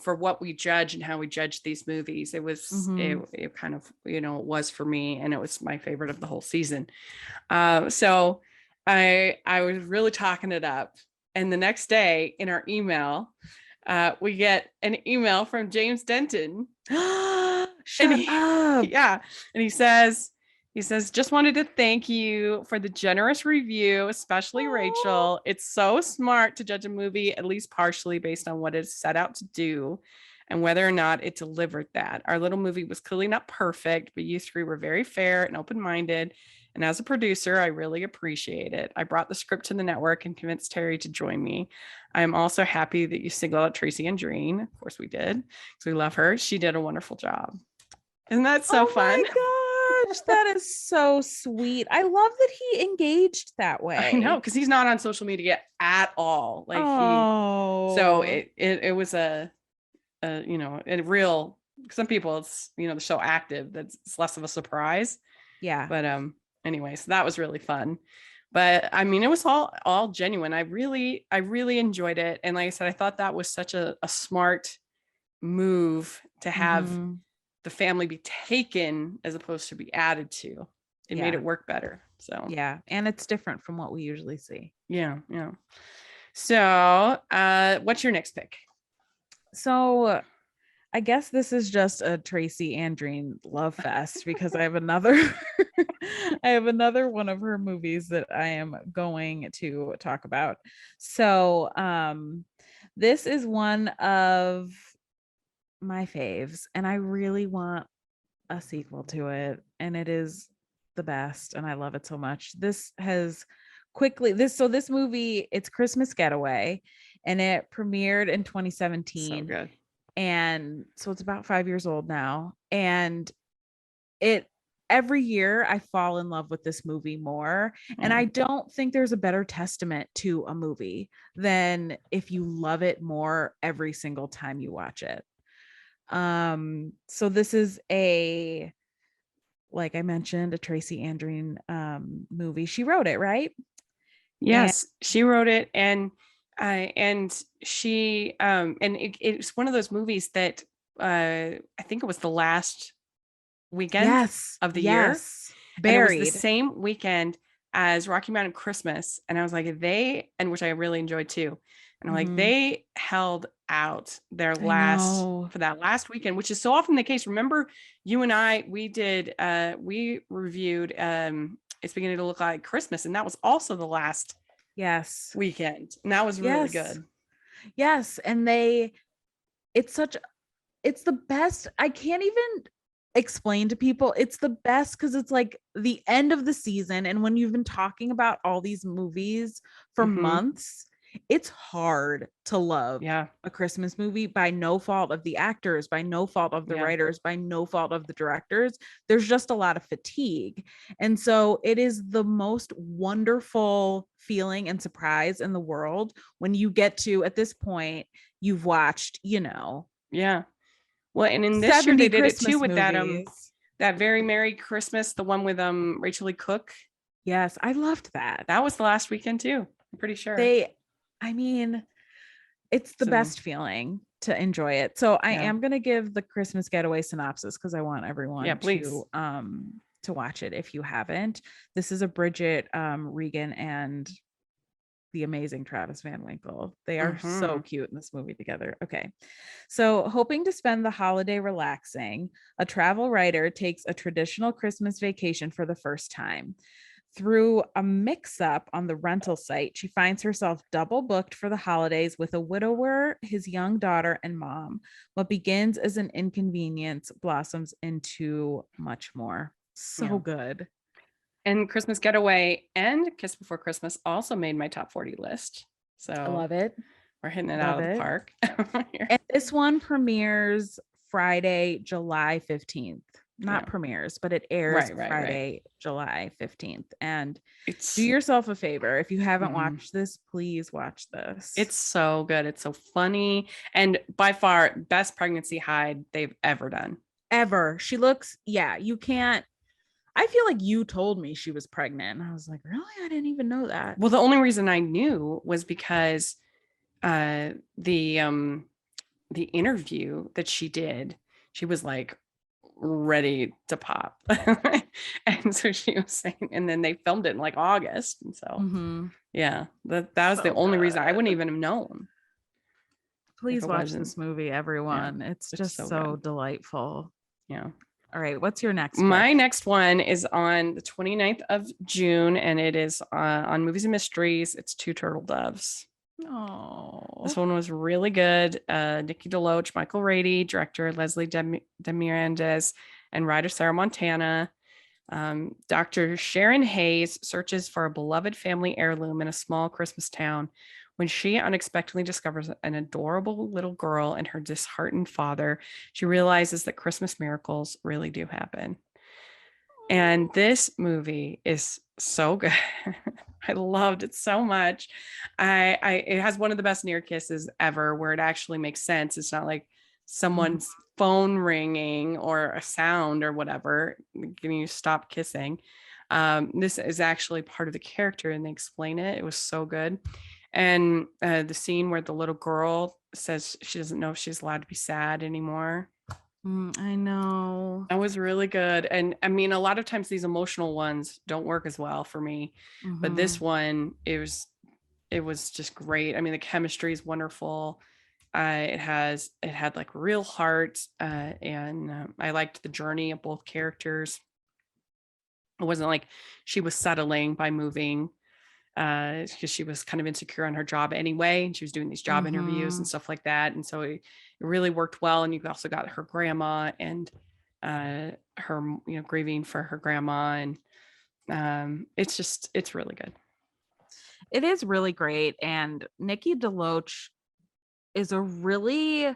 for what we judge and how we judge these movies, it was it kind of it was for me, and it was my favorite of the whole season. So I was really talking it up, and the next day in our email, we get an email from James Denton. Shut up. Yeah, and he says, just wanted to thank you for the generous review, especially Rachel. It's so smart to judge a movie at least partially based on what it's set out to do and whether or not it delivered that. Our little movie was clearly not perfect, but you three were very fair and open-minded. And as a producer, I really appreciate it. I brought the script to the network and convinced Terry to join me. I'm also happy that you singled out Tracy Andreen. Of course we did, because we love her. She did a wonderful job. Isn't that so fun? Oh my gosh, that is so sweet. I love that he engaged that way. I know, because he's not on social media at all. So it was a real. Some people, it's they're so active that it's less of a surprise. Yeah. But anyway, so that was really fun. But I mean, it was all genuine. I really enjoyed it, and like I said, I thought that was such a smart move to have the family be taken as opposed to be added to. It made it work better. So yeah, and it's different from what we usually see. Yeah. So what's your next pick? So I guess this is just a Tracy Andreen love fest because I have another one of her movies that I am going to talk about. So this is one of my faves, and I really want a sequel to it, and it is the best, and I love it so much. This movie, it's Christmas Getaway, and it premiered in 2017. So good. And so it's about 5 years old now, and every year I fall in love with this movie more. And I don't think there's a better testament to a movie than if you love it more every single time you watch it. So this is like I mentioned, a Tracy Andreen movie. She wrote it, right? Yes, she wrote it, and she it's one of those movies that I think it was the last weekend of the year. Buried. And it was the same weekend as Rocky Mountain Christmas, and I was like, which I really enjoyed too. And I'm like, they held out their for that last weekend, which is so often the case. Remember, you and I, we reviewed It's Beginning to Look Like Christmas, and that was also the last weekend, and that was really good. Yes, and it's the best. I can't even explain to people. It's the best because it's like the end of the season, and when you've been talking about all these movies for months, it's hard to love a Christmas movie by no fault of the actors, by no fault of the writers, by no fault of the directors. There's just a lot of fatigue. And so it is the most wonderful feeling and surprise in the world when you get to, at this point, you've watched, well, and in this year they did Christmas it too with movies. That Very Merry Christmas, the one with Rachel Lee Cook. Yes, I loved that. That was the last weekend too, I'm pretty sure. It's the best feeling to enjoy it. So I am going to give the Christmas Getaway synopsis because I want everyone to watch it if you haven't. This is a Bridget Regan and the amazing Travis Van Winkle. They are so cute in this movie together. Okay. So hoping to spend the holiday relaxing, a travel writer takes a traditional Christmas vacation for the first time. Through a mix-up on the rental site, she finds herself double booked for the holidays with a widower, his young daughter, and mom. What begins as an inconvenience blossoms into much more. So good. And Christmas Getaway and Kiss Before Christmas also made my top 40 list. So I love it. We're hitting it out of the park. And this one premieres Friday, July 15th. Not premieres, but it airs Friday, July 15th. And do yourself a favor. If you haven't watched this, please watch this. It's so good. It's so funny. And by far, best pregnancy hide they've ever done. Ever. She looks, you can't. I feel like you told me she was pregnant. I was like, really? I didn't even know that. Well, the only reason I knew was because the interview that she did, she was like ready to pop. And so she was saying, and then they filmed it in like August. And so that was the only reason. I wouldn't even have known. Please watch this movie, everyone. It's just so delightful. Yeah. All right, what's your next My next one is on the 29th of June, and it is on Movies and Mysteries. It's Two Turtle Doves. Oh, this one was really good. Nikki DeLoach, Michael Rady, director Leslie Demirandez, and writer Sarah Montana. Dr. Sharon Hayes searches for a beloved family heirloom in a small Christmas town when she unexpectedly discovers an adorable little girl and her disheartened father. She realizes that Christmas miracles really do happen. And this movie is so good. I loved it so much. It has one of the best near kisses ever, where it actually makes sense. It's not like someone's phone ringing or a sound or whatever, getting you stop kissing. This is actually part of the character, and they explain it. It was so good. And the scene where the little girl says she doesn't know if she's allowed to be sad anymore. I know. That was really good. And I mean, a lot of times these emotional ones don't work as well for me, but this one, it was just great. I mean, the chemistry is wonderful. It had like real heart, and I liked the journey of both characters. It wasn't like she was settling by moving, because she was kind of insecure on her job anyway, and she was doing these job interviews and stuff like that. And so it really worked well. And you've also got her grandma and her, grieving for her grandma. And it's really good. It is really great. And Nikki DeLoach is a really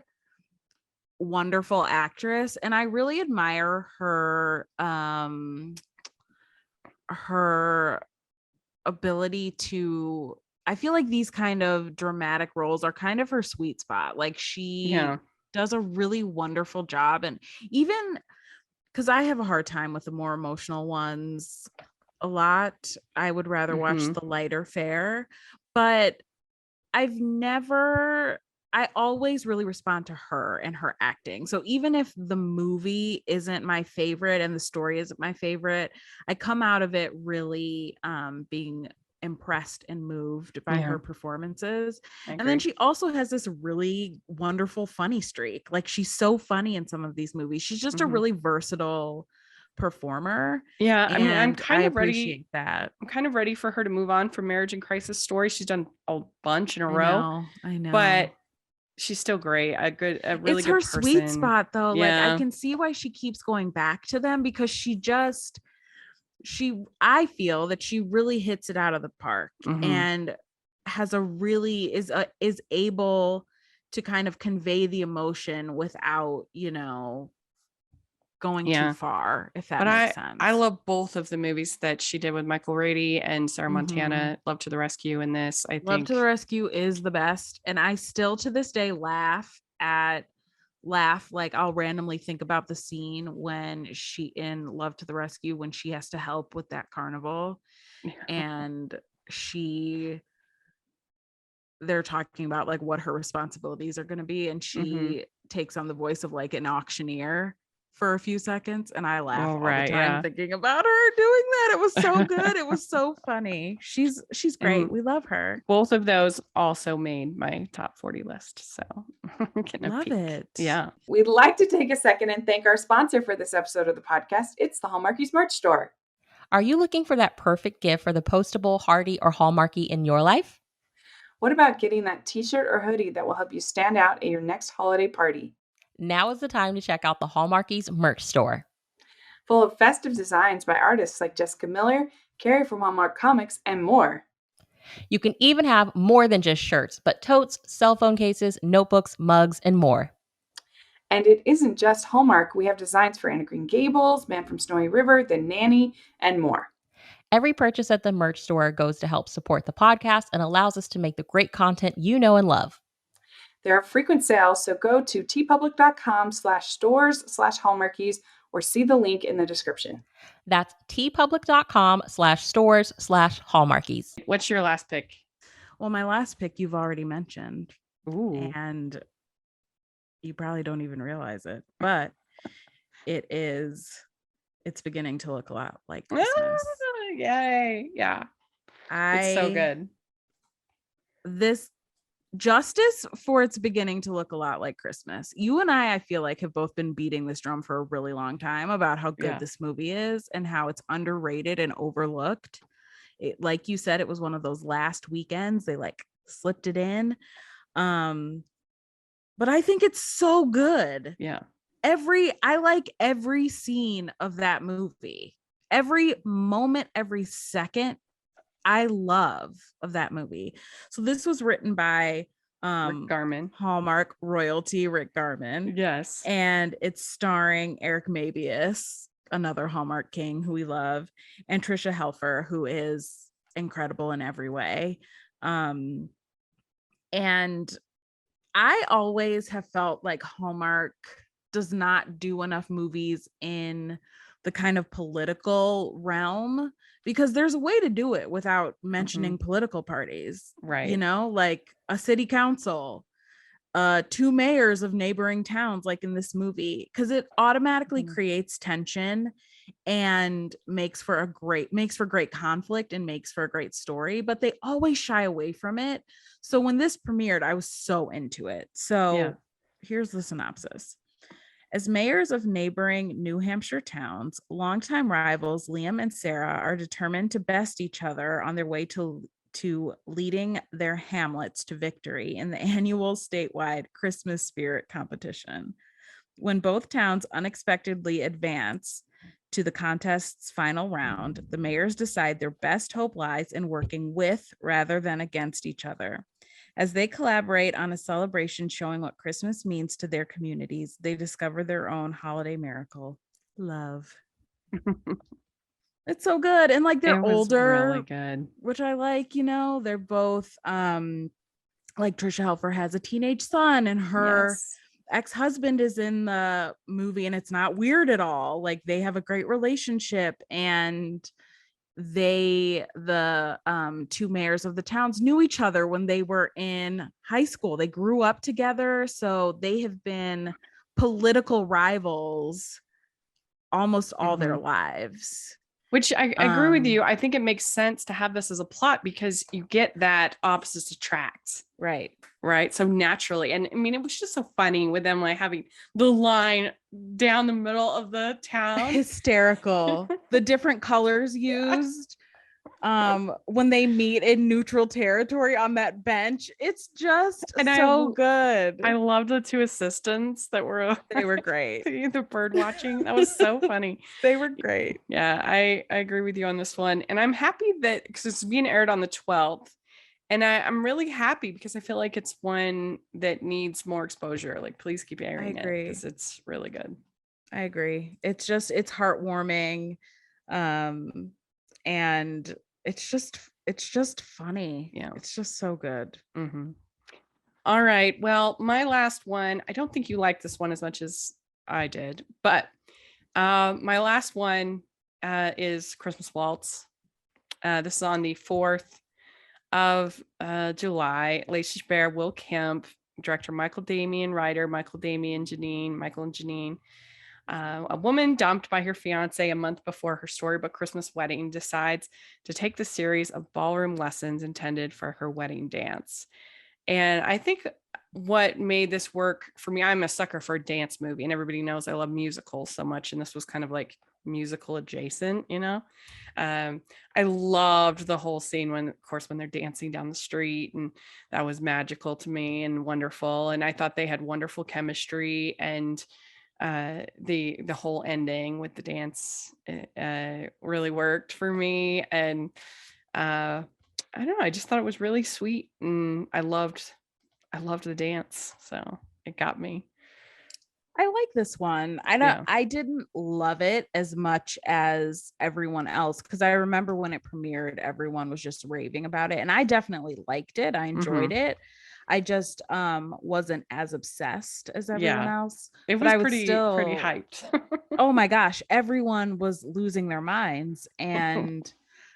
wonderful actress. And I really admire her, her ability to, I feel like these kind of dramatic roles are kind of her sweet spot. Like she does a really wonderful job. And even because I have a hard time with the more emotional ones a lot, I would rather watch the lighter fare, but I always really respond to her and her acting. So even if the movie isn't my favorite and the story isn't my favorite, I come out of it really being impressed and moved by her performances. And then she also has this really wonderful funny streak. Like she's so funny in some of these movies. She's just a really versatile performer. Yeah, I mean, I'm kind of ready that. I'm kind of ready for her to move on from Marriage and Crisis Story. She's done a bunch in a row. I know. But she's still great. A really good person. Sweet spot though. Yeah. Like I can see why she keeps going back to them, because I feel that she really hits it out of the park and has is able to kind of convey the emotion without, going too far, if that makes sense. I love both of the movies that she did with Michael Rady and Sarah Montana. Love to the Rescue in this. I think Love to the Rescue is the best. And I still to this day laugh like I'll randomly think about the scene when she in Love to the Rescue, when she has to help with that carnival and they're talking about like what her responsibilities are going to be. And she takes on the voice of like an auctioneer for a few seconds, and I laugh all the time thinking about her doing that. It was so good. It was so funny. She's great. We love her. Both of those also made my top 40 list. So love it. Yeah. We'd like to take a second and thank our sponsor for this episode of the podcast. It's the Hallmarkies merch store. Are you looking for that perfect gift for the postable, Hardy, or Hallmarky in your life? What about getting that t-shirt or hoodie that will help you stand out at your next holiday party? Now is the time to check out the Hallmarkies merch store. Full of festive designs by artists like Jessica Miller, Carrie from Hallmark Comics, and more. You can even have more than just shirts, but totes, cell phone cases, notebooks, mugs, and more. And it isn't just Hallmark. We have designs for Anna Green Gables, Man from Snowy River, The Nanny, and more. Every purchase at the merch store goes to help support the podcast and allows us to make the great content you know and love. There are frequent sales, so go to tpublic.com/stores/Hallmarkies or see the link in the description. That's tpublic.com/stores/Hallmarkies. What's your last pick? Well, my last pick you've already mentioned. Ooh. And you probably don't even realize it, but it's beginning to look a lot like Christmas. Yay. Yeah. It's so good. This justice for it's beginning to look a lot like Christmas. You and I feel like have both been beating this drum for a really long time about how good this movie is and how it's underrated and overlooked. Like you said, it was one of those last weekends. They like slipped it in. But I think it's so good. Yeah. I like every scene of that movie. Every moment, every second, I love of that movie. So this was written by Rick Garman, Hallmark royalty, Rick Garman. Yes. And it's starring Eric Mabius, another Hallmark king who we love, and Tricia Helfer, who is incredible in every way. And I always have felt like Hallmark does not do enough movies in the kind of political realm, because there's a way to do it without mentioning political parties, right? You know, like a city council, 2 mayors of neighboring towns, like in this movie, because it automatically creates tension and makes for great conflict and makes for a great story, but they always shy away from it. So when this premiered, I was so into it. So here's the synopsis. As mayors of neighboring New Hampshire towns, longtime rivals Liam and Sarah are determined to best each other on their way to leading their hamlets to victory in the annual statewide Christmas spirit competition. When both towns unexpectedly advance to the contest's final round, the mayors decide their best hope lies in working with rather than against each other. As they collaborate on a celebration showing what Christmas means to their communities, they discover their own holiday miracle, love. It's so good. And like they're older, really good, which I like, you know, they're both like Tricia Helfer has a teenage son and her ex-husband is in the movie, and it's not weird at all. Like they have a great relationship, and the 2 mayors of the towns knew each other when they were in high school. They grew up together, so they have been political rivals almost all their lives. Which I agree with you. I think it makes sense to have this as a plot because you get that opposites attract. Right. So naturally. And I mean, it was just so funny with them like having the line down the middle of the town. Hysterical. The different colors used. When they meet in neutral territory on that bench, it's just so good. I loved the 2 assistants that were great. The bird watching, that was so funny. They were great. Yeah, I agree with you on this one, and I'm happy that because it's being aired on the 12th, and I'm really happy because I feel like it's one that needs more exposure. Like, please keep airing it because it's really good. I agree. It's heartwarming, and it's just funny. Yeah, it's just so good. All right, well, my last one, I don't think you like this one as much as I did, but my last one is Christmas Waltz. This is on the 4th of July. Lacey Chabert, Will Kemp, director Michael Damian, writer Michael and Janine. A woman dumped by her fiance a month before her storybook Christmas wedding decides to take the series of ballroom lessons intended for her wedding dance. And I think what made this work for me, I'm a sucker for a dance movie, and everybody knows I love musicals so much. And this was kind of like musical adjacent, you know. I loved the whole scene when they're dancing down the street, and that was magical to me and wonderful. And I thought they had wonderful chemistry, and the whole ending with the dance really worked for me. And I don't know. I just thought it was really sweet, and I loved the dance. So it got me. I like this one. I didn't love it as much as everyone else, because I remember when it premiered, everyone was just raving about it. And I definitely liked it. I enjoyed it. I just wasn't as obsessed as everyone else. It but was I would pretty hyped. Oh my gosh, everyone was losing their minds. And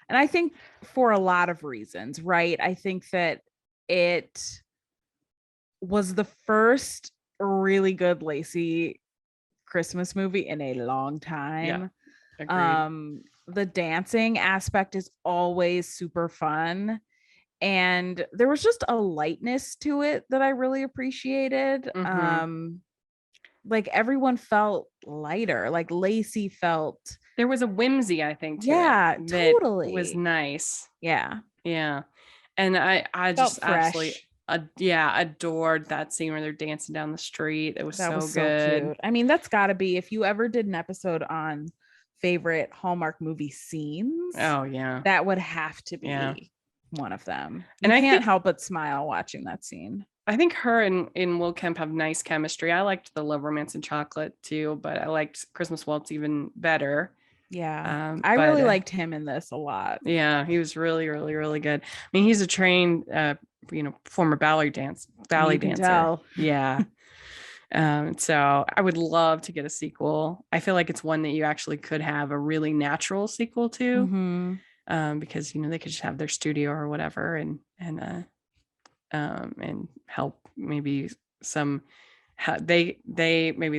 I think for a lot of reasons, right? I think that it was the first really good Lacey Christmas movie in a long time. Agreed. The dancing aspect is always super fun, and there was just a lightness to it that I really appreciated. Like everyone felt lighter, like Lacey felt, there was a whimsy, I think, to it that totally was nice. Yeah And I felt just fresh. absolutely adored that scene where they're dancing down the street. It was That so was good. so cute. I mean, that's got to be, if you ever did an episode on favorite Hallmark movie scenes, Oh yeah, that would have to be one of them. You and I can't think, help but smile watching that scene. I think her and Will Kemp have nice chemistry. I liked the Love, Romance, and Chocolate too, but I liked Christmas Waltz even better. I really liked him in this a lot. Yeah, he was really, really, really good. I mean, he's a trained, former ballet dancer. Tell. Yeah. So I would love to get a sequel. I feel like it's one that you actually could have a really natural sequel to, because they could just have their studio or whatever, and help maybe some. Maybe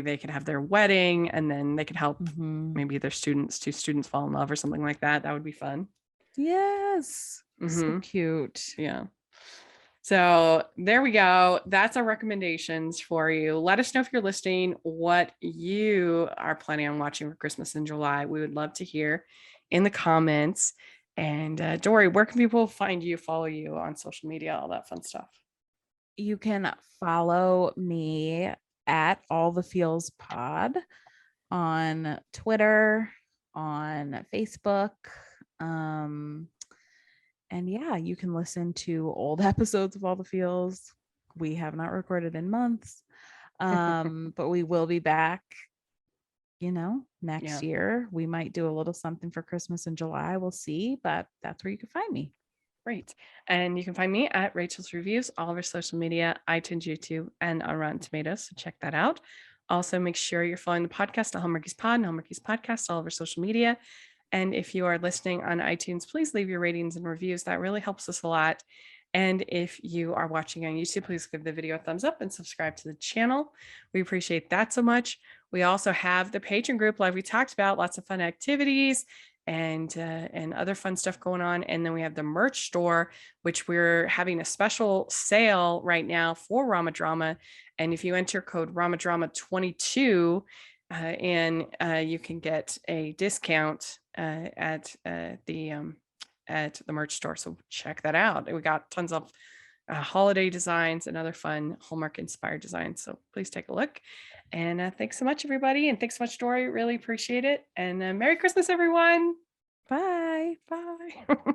they could have their wedding, and then they could help maybe two students fall in love or something like that. That would be fun. Yes. So cute. Yeah. So there we go. That's our recommendations for you. Let us know, if you're listening, what you are planning on watching for Christmas in July. We would love to hear in the comments. And Dory, where can people find you, follow you on social media, all that fun stuff? You can follow me at All the Feels Pod on Twitter, on Facebook. And yeah, you can listen to old episodes of All the Feels. We have not recorded in months, but we will be back, next year. We might do a little something for Christmas in July. We'll see, but that's where you can find me. Great. And you can find me at Rachel's Reviews, all of our social media, iTunes, YouTube, and on Rotten Tomatoes. So check that out. Also, make sure you're following the podcast, the Hallmarkies Pod and Hallmarkies Podcast, all of our social media. And if you are listening on iTunes, please leave your ratings and reviews. That really helps us a lot. And if you are watching on YouTube, please give the video a thumbs up and subscribe to the channel. We appreciate that so much. We also have the Patreon group, like we talked about, lots of fun activities and other fun stuff going on. And then we have the merch store, which we're having a special sale right now for Rama Drama. And if you enter code RamaDrama22, you can get a discount at the merch store. So check that out. We got tons of holiday designs and other fun Hallmark inspired designs. So please take a look. And thanks so much, everybody. And thanks so much, Dory. Really appreciate it. And Merry Christmas, everyone. Bye. Bye.